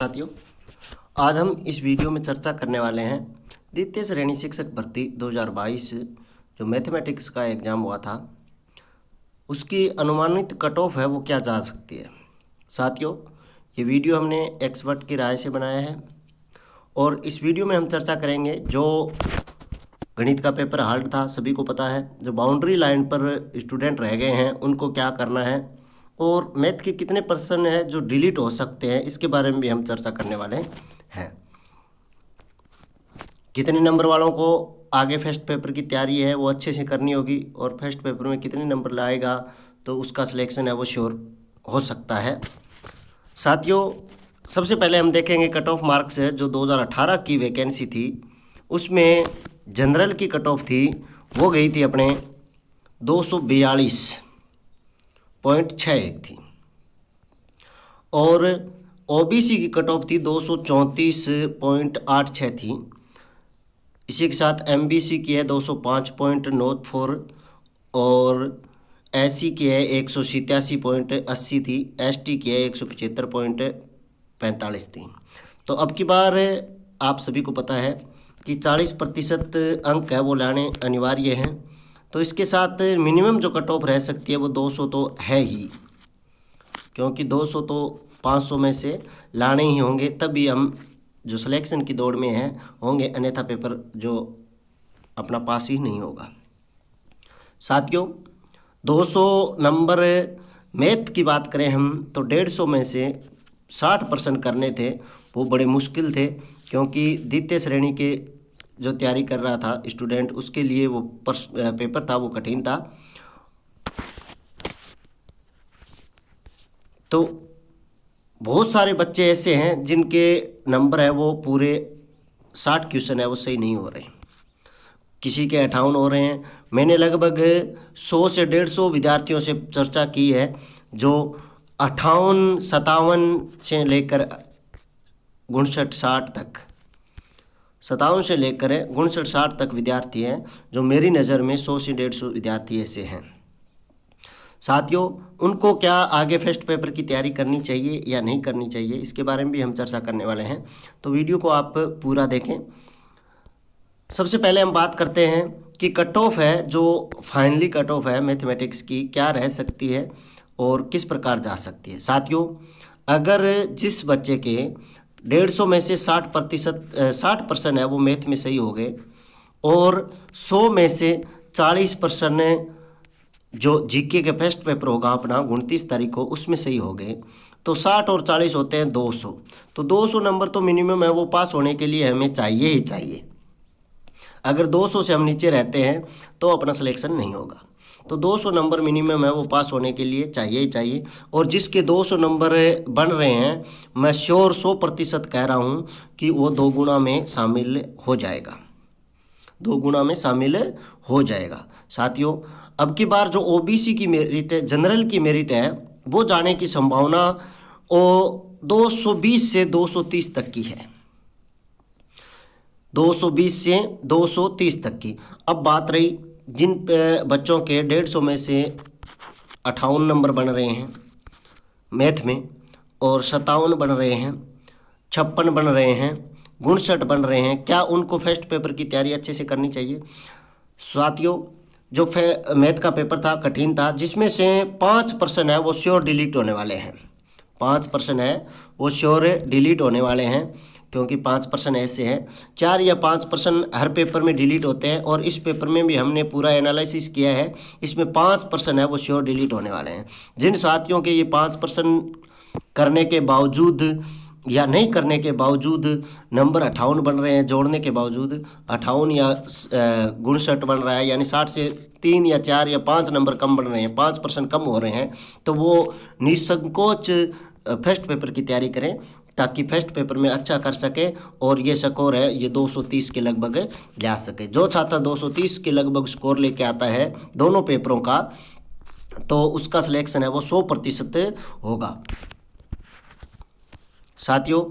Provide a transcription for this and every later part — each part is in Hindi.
साथियों, आज हम इस वीडियो में चर्चा करने वाले हैं द्वितीय श्रेणी शिक्षक भर्ती 2022 जो मैथमेटिक्स का एग्ज़ाम हुआ था उसकी अनुमानित कट ऑफ है वो क्या जा सकती है। साथियों, ये वीडियो हमने एक्सपर्ट की राय से बनाया है और इस वीडियो में हम चर्चा करेंगे जो गणित का पेपर हार्ड था, सभी को पता है। जो बाउंड्री लाइन पर स्टूडेंट रह गए हैं उनको क्या करना है और मैथ के कितने पर्सन है जो डिलीट हो सकते हैं, इसके बारे में भी हम चर्चा करने वाले हैं। कितने नंबर वालों को आगे फर्स्ट पेपर की तैयारी है वो अच्छे से करनी होगी और फर्स्ट पेपर में कितने नंबर लाएगा तो उसका सिलेक्शन है वो श्योर हो सकता है। साथियों, सबसे पहले हम देखेंगे कट ऑफ मार्क्स है जो 2018 की वैकेंसी थी, उसमें जनरल की कट ऑफ थी वो गई थी अपने 242.61 थी और ओबीसी की कट ऑफ थी 234.86 थी। इसी के साथ एमबीसी की है 205.94 और एससी की है 187.80 थी, एसटी की है 175.45 थी। तो अब की बार आप सभी को पता है कि 40% अंक है वो लाने अनिवार्य हैं। तो इसके साथ मिनिमम जो कट ऑफ रह सकती है वो 200 तो है ही, क्योंकि 200 तो 500 में से लाने ही होंगे, तभी हम जो सिलेक्शन की दौड़ में हैं होंगे, अन्यथा पेपर जो अपना पास ही नहीं होगा। साथियों, 200 नंबर मैथ की बात करें हम तो 150 में से 60% करने थे वो बड़े मुश्किल थे, क्योंकि द्वितीय श्रेणी के जो तैयारी कर रहा था स्टूडेंट उसके लिए वो पेपर था वो कठिन था। तो बहुत सारे बच्चे ऐसे हैं जिनके नंबर है वो पूरे 60 क्वेश्चन है वो सही नहीं हो रहे, किसी के 58 हो रहे हैं। मैंने लगभग 100 से 150 विद्यार्थियों से चर्चा की है जो 58, 57 से लेकर 59, 60 तक, 57 से लेकर 59, 60 तक विद्यार्थी हैं जो मेरी नज़र में 100 से 150 विद्यार्थी ऐसे हैं। साथियों, उनको क्या आगे फर्स्ट पेपर की तैयारी करनी चाहिए या नहीं करनी चाहिए, इसके बारे में भी हम चर्चा करने वाले हैं, तो वीडियो को आप पूरा देखें। सबसे पहले हम बात करते हैं कि कट ऑफ है जो फाइनली कट ऑफ है मैथमेटिक्स की क्या रह सकती है और किस प्रकार जा सकती है। साथियों, अगर जिस बच्चे के 150 में से 60% है वो मैथ में सही हो गए और 100 में से 40% जो जीके के फर्स्ट पेपर होगा अपना 29 तारीख को उसमें सही हो गए, तो 60 और 40 होते हैं 200। तो 200 नंबर तो मिनिमम है वो पास होने के लिए हमें चाहिए ही चाहिए। अगर 200 से हम नीचे रहते हैं तो अपना सिलेक्शन नहीं होगा। तो 200 नंबर मिनिमम है वो पास होने के लिए चाहिए ही चाहिए। और जिसके 200 नंबर बन रहे हैं, मैं श्योर 100% कह रहा हूँ कि वो 2 गुना में शामिल हो जाएगा, 2 गुना में शामिल हो जाएगा। साथियों, अब की बार जो ओबीसी की मेरिट है, जनरल की मेरिट है, वो जाने की संभावना वो 220 से 230 तक की है, 220 से 230 तक की। अब बात रही जिन बच्चों के 150 में से 58 नंबर बन रहे हैं मैथ में और 57 बन रहे हैं, 56 बन रहे हैं, 59 बन रहे हैं, क्या उनको फर्स्ट पेपर की तैयारी अच्छे से करनी चाहिए। साथियों, जो मैथ का पेपर था कठिन था, जिसमें से 5% है वो श्योर डिलीट होने वाले हैं, 5% है वो श्योर डिलीट होने वाले हैं, क्योंकि 5% ऐसे हैं, 4 या 5% हर पेपर में डिलीट होते हैं और इस पेपर में भी हमने पूरा एनालिसिस किया है, इसमें 5% है वो श्योर डिलीट होने वाले हैं। जिन साथियों के ये 5% करने के बावजूद या नहीं करने के बावजूद नंबर 58 बन रहे हैं, जोड़ने के बावजूद 58 या 59 बन रहा है, यानी 60 से 3 या 4 या 5 नंबर कम बन रहे हैं, 5% कम हो रहे हैं, तो वो निसंकोच फर्स्ट पेपर की तैयारी करें ताकि फर्स्ट पेपर में अच्छा कर सके और ये स्कोर है ये 230 के लगभग ला सके। जो छात्र 230 के लगभग स्कोर लेके आता है दोनों पेपरों का, तो उसका सिलेक्शन है वो 100% होगा। साथियों,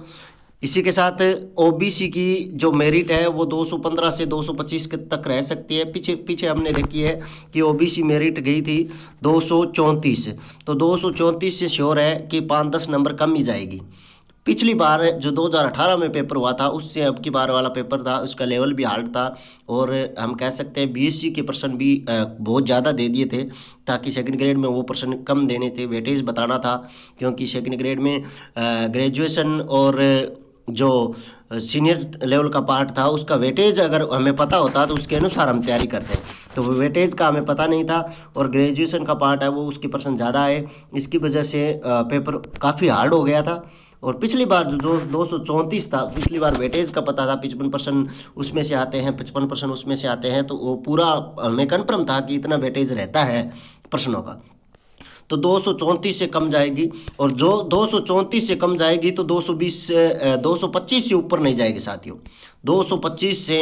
इसी के साथ ओबीसी की जो मेरिट है वो 215 से 225 तक रह सकती है। पीछे हमने देखी है कि ओबीसी मेरिट गई थी 234, तो 234 से श्योर है कि 5-10 नंबर कम ही जाएगी। पिछली बार जो 2018 में पेपर हुआ था उससे अब की बार वाला पेपर था उसका लेवल भी हार्ड था, और हम कह सकते हैं बीएससी के प्रश्न भी बहुत ज़्यादा दे दिए थे, ताकि सेकंड ग्रेड में वो प्रश्न कम देने थे, वेटेज बताना था। क्योंकि सेकंड ग्रेड में ग्रेजुएशन और जो सीनियर लेवल का पार्ट था उसका वेटेज अगर हमें पता होता तो उसके अनुसार हम तैयारी करते हैं, तो वो वेटेज का हमें पता नहीं था, और ग्रेजुएशन का पार्ट है वो उसके परसेंट ज़्यादा है, इसकी वजह से पेपर काफ़ी हार्ड हो गया था। और पिछली बार जो 234 था, पिछली बार वेटेज का पता था 55% उसमें से आते हैं, 55% उसमें से आते हैं, तो वो पूरा हमें कन्फर्म था कि इतना वेटेज रहता है प्रश्नों का। तो 234 से कम जाएगी, और जो 234 से कम जाएगी तो 220 से 225 से ऊपर नहीं जाएगी साथियों, 225 से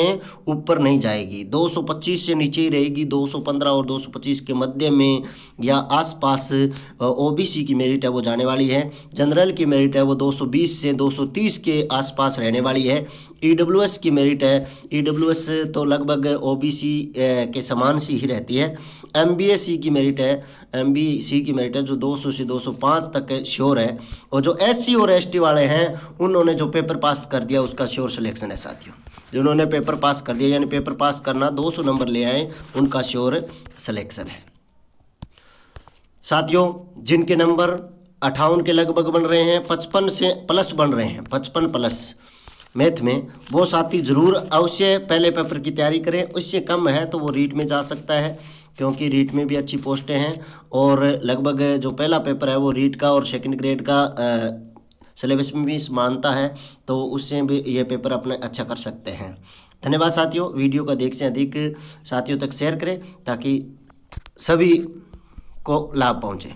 ऊपर नहीं जाएगी, 225 से नीचे ही रहेगी, 215 और 225 के मध्य में या आसपास ओबीसी की मेरिट है वो जाने वाली है। जनरल की मेरिट है वो 220 से 230 के आसपास रहने वाली है। ईडब्ल्यूएस की मेरिट है, ईडब्ल्यूएस तो लगभग ओबीसी के समान सी ही रहती है। एमबीएसी की मेरिट है, एमबीसी की मेरिट है जो 200 से 205 तक श्योर है, और जो एससी और एसटी वाले हैं उन्होंने जो पेपर पास कर दिया उसका श्योर सिलेक्शन है साथियों। जिन्होंने पेपर पास कर दिया यानी पेपर पास करना 200 नंबर ले आए उनका श्योर सिलेक्शन है साथियों। जिनके नंबर 58 के लगभग बन रहे हैं, 55 से प्लस बन रहे हैं, 55 प्लस मैथ में, वो साथी जरूर अवश्य पहले पेपर की तैयारी करें। उससे कम है तो वो रीट में जा सकता है, क्योंकि रीट में भी अच्छी पोस्टें हैं, और लगभग जो पहला पेपर है वो रीट का और सेकंड ग्रेड का सिलेबस में भी समानता है, तो उससे भी ये पेपर अपने अच्छा कर सकते हैं। धन्यवाद साथियों, वीडियो का अधिक से अधिक साथियों तक शेयर करें ताकि सभी को लाभ पहुँचे।